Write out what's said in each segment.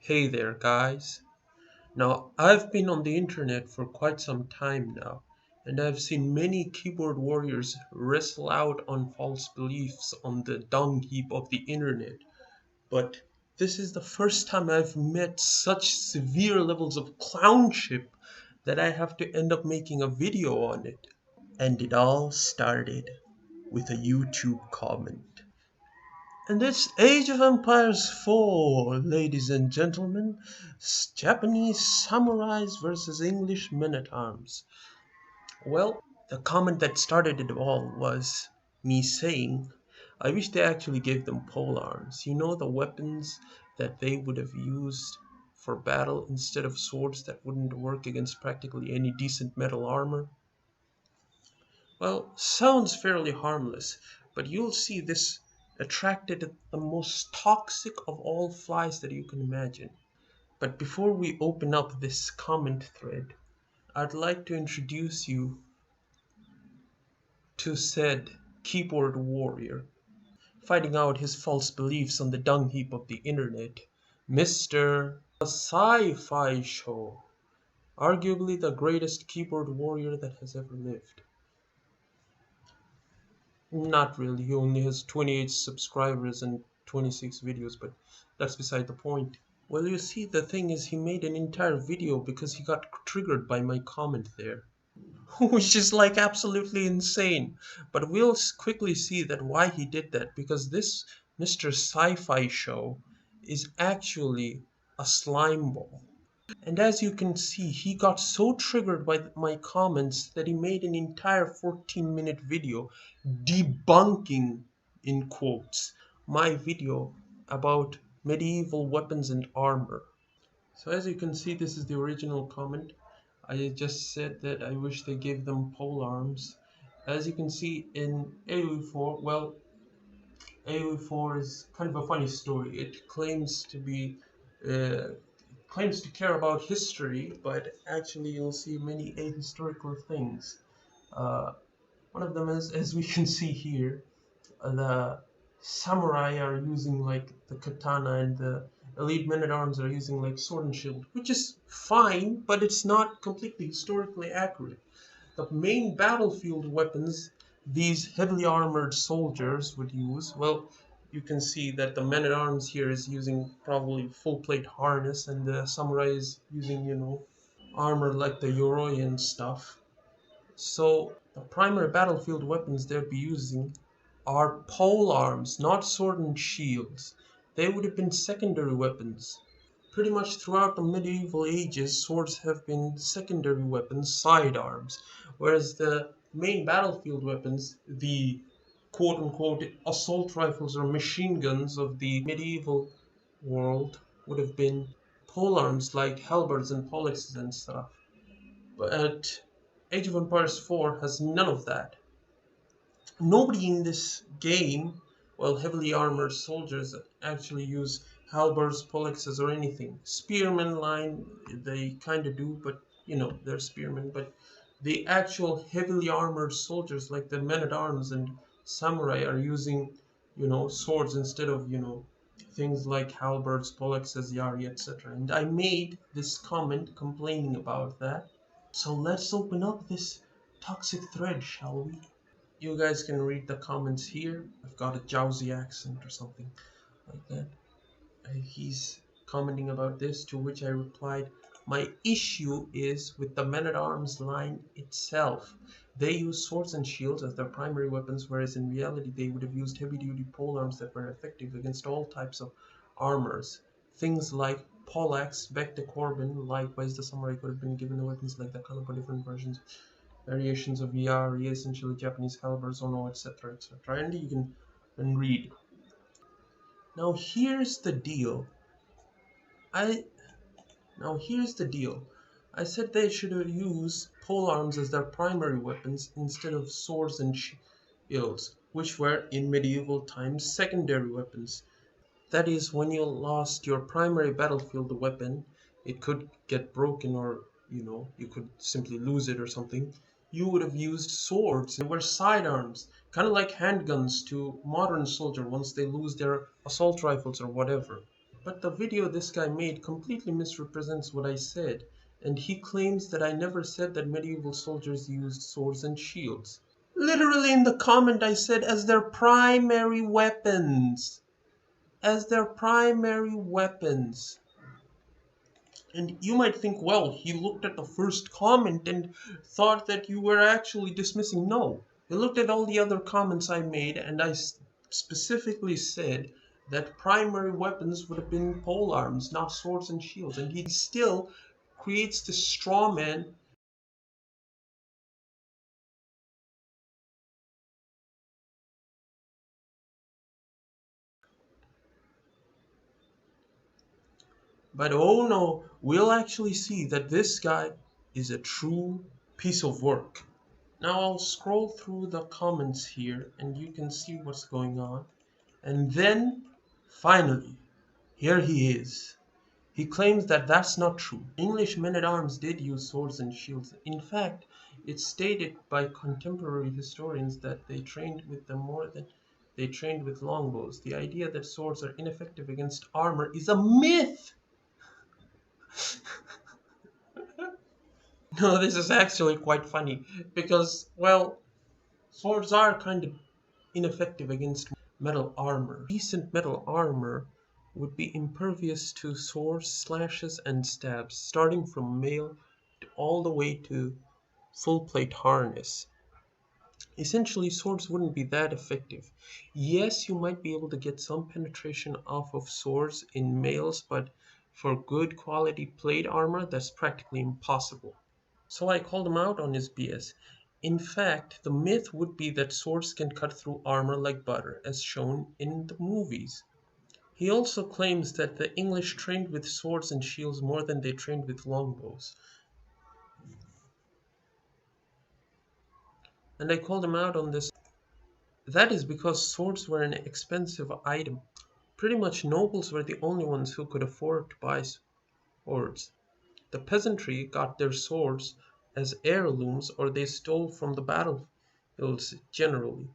Hey there, guys. Now, I've been on the internet for quite some time now, and I've seen many keyboard warriors wrestle out on false beliefs on the dung heap of the internet. But this is the first time I've met such severe levels of clownship that I have to end up making a video on it. And it all started with a YouTube comment. And it's Age of Empires 4, ladies and gentlemen. Japanese samurais versus English men-at-arms. Well, the comment that started it all was me saying, I wish they actually gave them pole arms. You know, the weapons that they would have used for battle instead of swords that wouldn't work against practically any decent metal armor? Well, sounds fairly harmless, but you'll see this attracted the most toxic of all flies that you can imagine. But before we open up this comment thread, I'd like to introduce you to said keyboard warrior, fighting out his false beliefs on the dung heap of the internet, Mr. Sci-Fi Show, arguably the greatest keyboard warrior that has ever lived. Not really. He only has 28 subscribers and 26 videos, but that's beside the point. Well, you see, the thing is, he made an entire video because he got triggered by my comment there, which is like absolutely insane. But we'll quickly see that why he did that, because this Mr. Sci-Fi Show is actually a slime ball. And as you can see, he got so triggered by my comments that he made an entire 14-minute video debunking, in quotes, my video about medieval weapons and armor. So as you can see, this is the original comment. I just said that I wish they gave them pole arms. As you can see in AOE4, well, AOE4 is kind of a funny story. It uh, claims to care about history, but actually you'll see many ahistorical things. Uh, One of them is, as we can see here, the samurai are using like the katana and the elite men-at-arms are using like sword and shield, which is fine, but it's not completely historically accurate. The main battlefield weapons these heavily armored soldiers would use, well, you can see that the men-at-arms here is using probably full plate harness and the samurai is using, armor like the yoroi and stuff. So the primary battlefield weapons they'd be using are pole arms, not sword and shields. They would have been secondary weapons. Pretty much throughout the medieval ages, swords have been secondary weapons, sidearms, whereas the main battlefield weapons, the quote unquote assault rifles or machine guns of the medieval world, would have been polearms like halberds and poleaxes and stuff. But Age of Empires 4 has none of that. Nobody in this game, well, heavily armored soldiers actually use halberds, poleaxes, or anything. Spearmen line, they kind of do, but they're spearmen. But the actual heavily armored soldiers, like the men at arms and samurai, are using, swords instead of, things like halberds, poleaxes, yari, etc. And I made this comment complaining about that. So let's open up this toxic thread, shall we? You guys can read the comments here. I've got a Jowsy accent or something like that. He's commenting about this, to which I replied, my issue is with the men-at-arms line itself. They use swords and shields as their primary weapons, whereas in reality they would have used heavy-duty polearms that were effective against all types of armors. Things like poleaxe, back to Corbin, likewise the samurai could have been given the weapons like that, kind of different versions, variations of Yari, essentially Japanese halberds, Ono, etc., etc. And you can read. Now here's the deal. I Now here's the deal. I said they should use polearms as their primary weapons instead of swords and shields, which were in medieval times secondary weapons. That is, when you lost your primary battlefield weapon, it could get broken or, you could simply lose it or something. You would have used swords. They were sidearms, kind of like handguns to modern soldier once they lose their assault rifles or whatever. But the video this guy made completely misrepresents what I said, and he claims that I never said that medieval soldiers used swords and shields. Literally in the comment I said as their primary weapons. As their primary weapons. And you might think, well, he looked at the first comment and thought that you were actually dismissing. No, he looked at all the other comments I made, and I specifically said that primary weapons would have been pole arms, not swords and shields. And he still creates this straw man. But oh no, we'll actually see that this guy is a true piece of work. Now I'll scroll through the comments here and you can see what's going on. And then, finally, here he is. He claims that that's not true. English men-at-arms did use swords and shields. In fact, it's stated by contemporary historians that they trained with them more than they trained with longbows. The idea that swords are ineffective against armor is a myth! No, this is actually quite funny because, well, swords are kind of ineffective against metal armor. Decent metal armor would be impervious to swords, slashes, and stabs, starting from mail all the way to full plate harness. Essentially, swords wouldn't be that effective. Yes, you might be able to get some penetration off of swords in mails, but for good quality plate armor, that's practically impossible. So I called him out on his BS. In fact, the myth would be that swords can cut through armor like butter, as shown in the movies. He also claims that the English trained with swords and shields more than they trained with longbows. And I called him out on this. That is because swords were an expensive item. Pretty much nobles were the only ones who could afford to buy swords. The peasantry got their swords as heirlooms or they stole from the battlefields generally.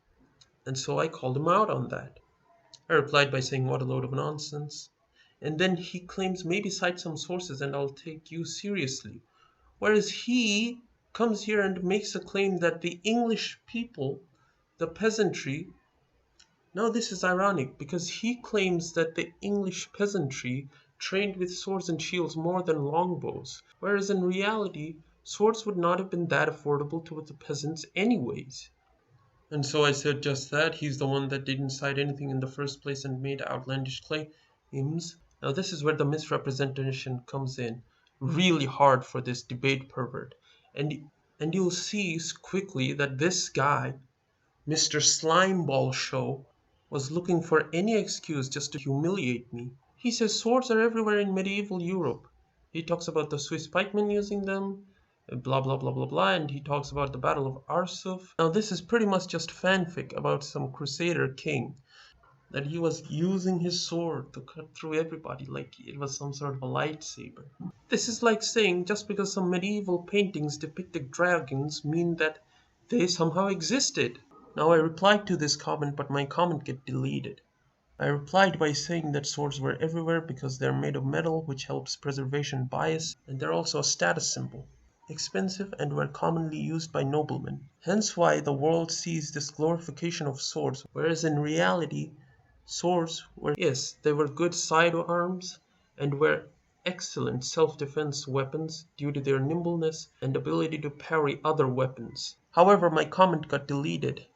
And so I called him out on that. I replied by saying, what a load of nonsense. And then he claims maybe cite some sources and I'll take you seriously. Whereas he comes here and makes a claim that the English people, the peasantry, now this is ironic because he claims that the English peasantry trained with swords and shields more than longbows, whereas in reality, swords would not have been that affordable to the peasants anyways. And so I said just that. He's the one that didn't cite anything in the first place and made outlandish claims. Now this is where the misrepresentation comes in. Really hard for this debate pervert. And you'll see quickly that this guy, Mr. Slimeball Show, was looking for any excuse just to humiliate me. He says swords are everywhere in medieval Europe. He talks about the Swiss pikemen using them, blah blah blah blah blah, and he talks about the Battle of Arsuf. Now this is pretty much just fanfic about some crusader king, that he was using his sword to cut through everybody like it was some sort of a lightsaber. This is like saying just because some medieval paintings depicted dragons mean that they somehow existed. Now I replied to this comment, but my comment get deleted. I replied by saying that swords were everywhere because they're made of metal, which helps preservation bias, and they're also a status symbol. Expensive and were commonly used by noblemen. Hence why the world sees this glorification of swords, whereas in reality, swords were, yes, they were good sidearms and were excellent self-defense weapons due to their nimbleness and ability to parry other weapons. However, my comment got deleted.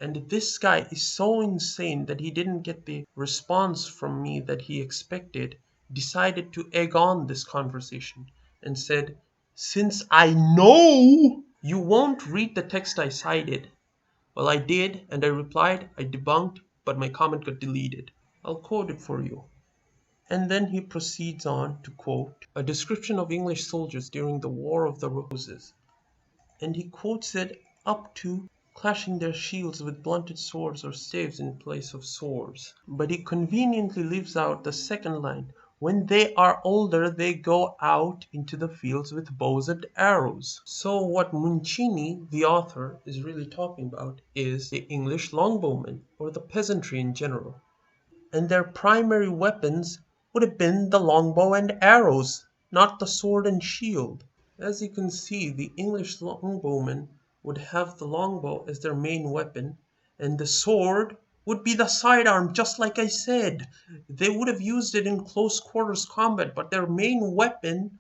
And this guy is so insane that he didn't get the response from me that he expected, decided to egg on this conversation and said, since I know you won't read the text I cited. Well, I did, and I replied, I debunked, but my comment got deleted. I'll quote it for you. And then he proceeds on to quote a description of English soldiers during the War of the Roses. And he quotes it up to clashing their shields with blunted swords or staves in place of swords. But he conveniently leaves out the second line. When they are older, they go out into the fields with bows and arrows. So what Muncini, the author, is really talking about is the English longbowmen, or the peasantry in general. And their primary weapons would have been the longbow and arrows, not the sword and shield. As you can see, the English longbowmen would have the longbow as their main weapon, and the sword would be the sidearm, just like I said. They would have used it in close quarters combat, but their main weapon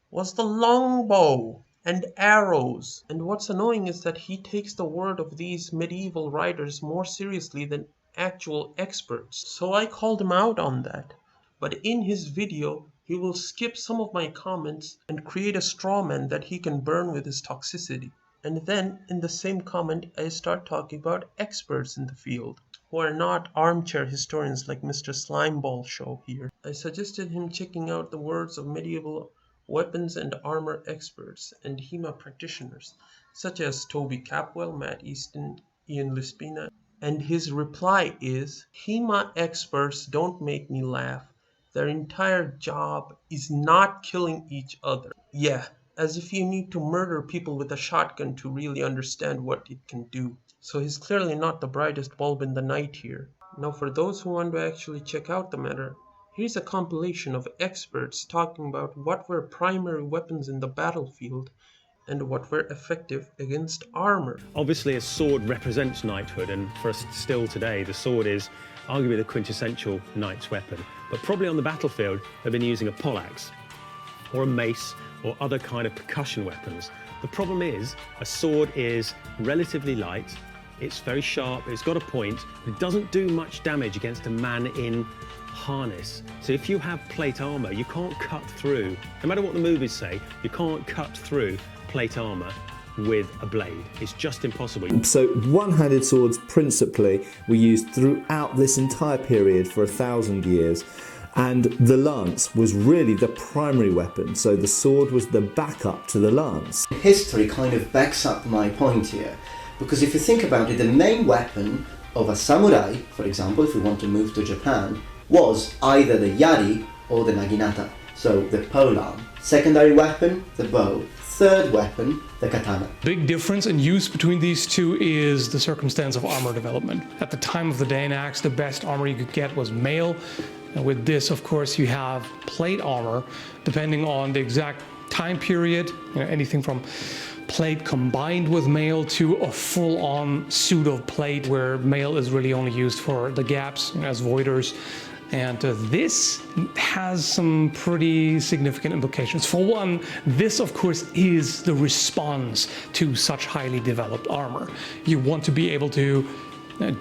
was the longbow and arrows. And what's annoying is that he takes the word of these medieval writers more seriously than actual experts. So I called him out on that. But in his video, he will skip some of my comments and create a straw man that he can burn with his toxicity. And then in the same comment, I start talking about experts in the field, who are not armchair historians like Mr. Slimeball show here. I suggested him checking out the words of medieval weapons and armor experts and HEMA practitioners, such as Toby Capwell, Matt Easton, Ian Lispina, and his reply is, HEMA experts don't make me laugh. Their entire job is not killing each other. Yeah, as if you need to murder people with a shotgun to really understand what it can do. So he's clearly not the brightest bulb in the night here. Now for those who want to actually check out the matter, here's a compilation of experts talking about what were primary weapons in the battlefield and what were effective against armor. Obviously a sword represents knighthood, and for us still today the sword is arguably the quintessential knight's weapon. But probably on the battlefield they've been using a poleaxe or a mace or other kind of percussion weapons. The problem is a sword is relatively light, it's very sharp, it's got a point, but it doesn't do much damage against a man in harness. So if you have plate armor, you can't cut through, no matter what the movies say, you can't cut through plate armor with a blade. It's just impossible. So one-handed swords principally were used throughout this entire period for 1,000 years, and the lance was really the primary weapon, so the sword was the backup to the lance. History kind of backs up my point here, because if you think about it, the main weapon of a samurai, for example, if we want to move to Japan, was either the yari or the naginata, so the polearm. Secondary weapon, the bow. Third weapon, the katana. Big difference in use between these two is the circumstance of armor development. At the time of the Danax, the best armor you could get was mail. And with this, of course, you have plate armor, depending on the exact time period, anything from plate combined with mail to a full-on suit of plate where mail is really only used for the gaps, as voiders. And this has some pretty significant implications. For one, this of course is the response to such highly developed armor. You want to be able to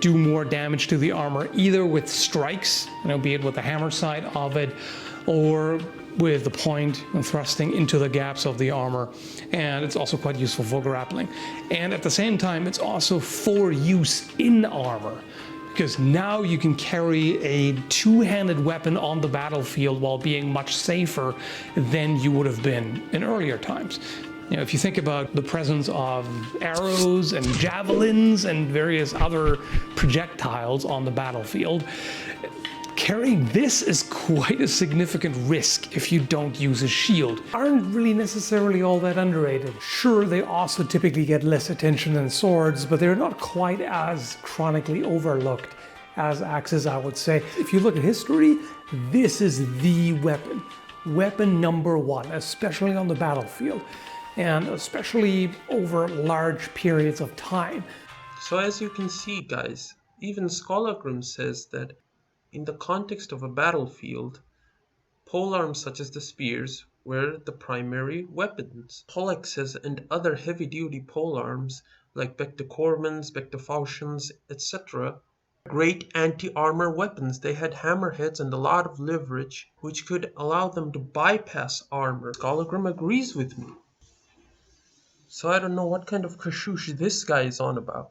do more damage to the armor, either with strikes, be it with the hammer side of it, or with the point and thrusting into the gaps of the armor. And it's also quite useful for grappling. And at the same time, it's also for use in armor, because now you can carry a two-handed weapon on the battlefield while being much safer than you would have been in earlier times. If you think about the presence of arrows and javelins and various other projectiles on the battlefield, carrying this is quite a significant risk if you don't use a shield. Aren't really necessarily all that underrated. Sure, they also typically get less attention than swords, but they're not quite as chronically overlooked as axes, I would say. If you look at history, this is the weapon. Weapon number one, especially on the battlefield, and especially over large periods of time. So as you can see, guys, even Scholargrim says that in the context of a battlefield, polearms such as the spears were the primary weapons. Poleaxes and other heavy-duty polearms like Bectecormans, Bectefaucians, etc. great anti-armor weapons. They had hammerheads and a lot of leverage, which could allow them to bypass armor. Scholargrim agrees with me. So I don't know what kind of kashoosh this guy is on about.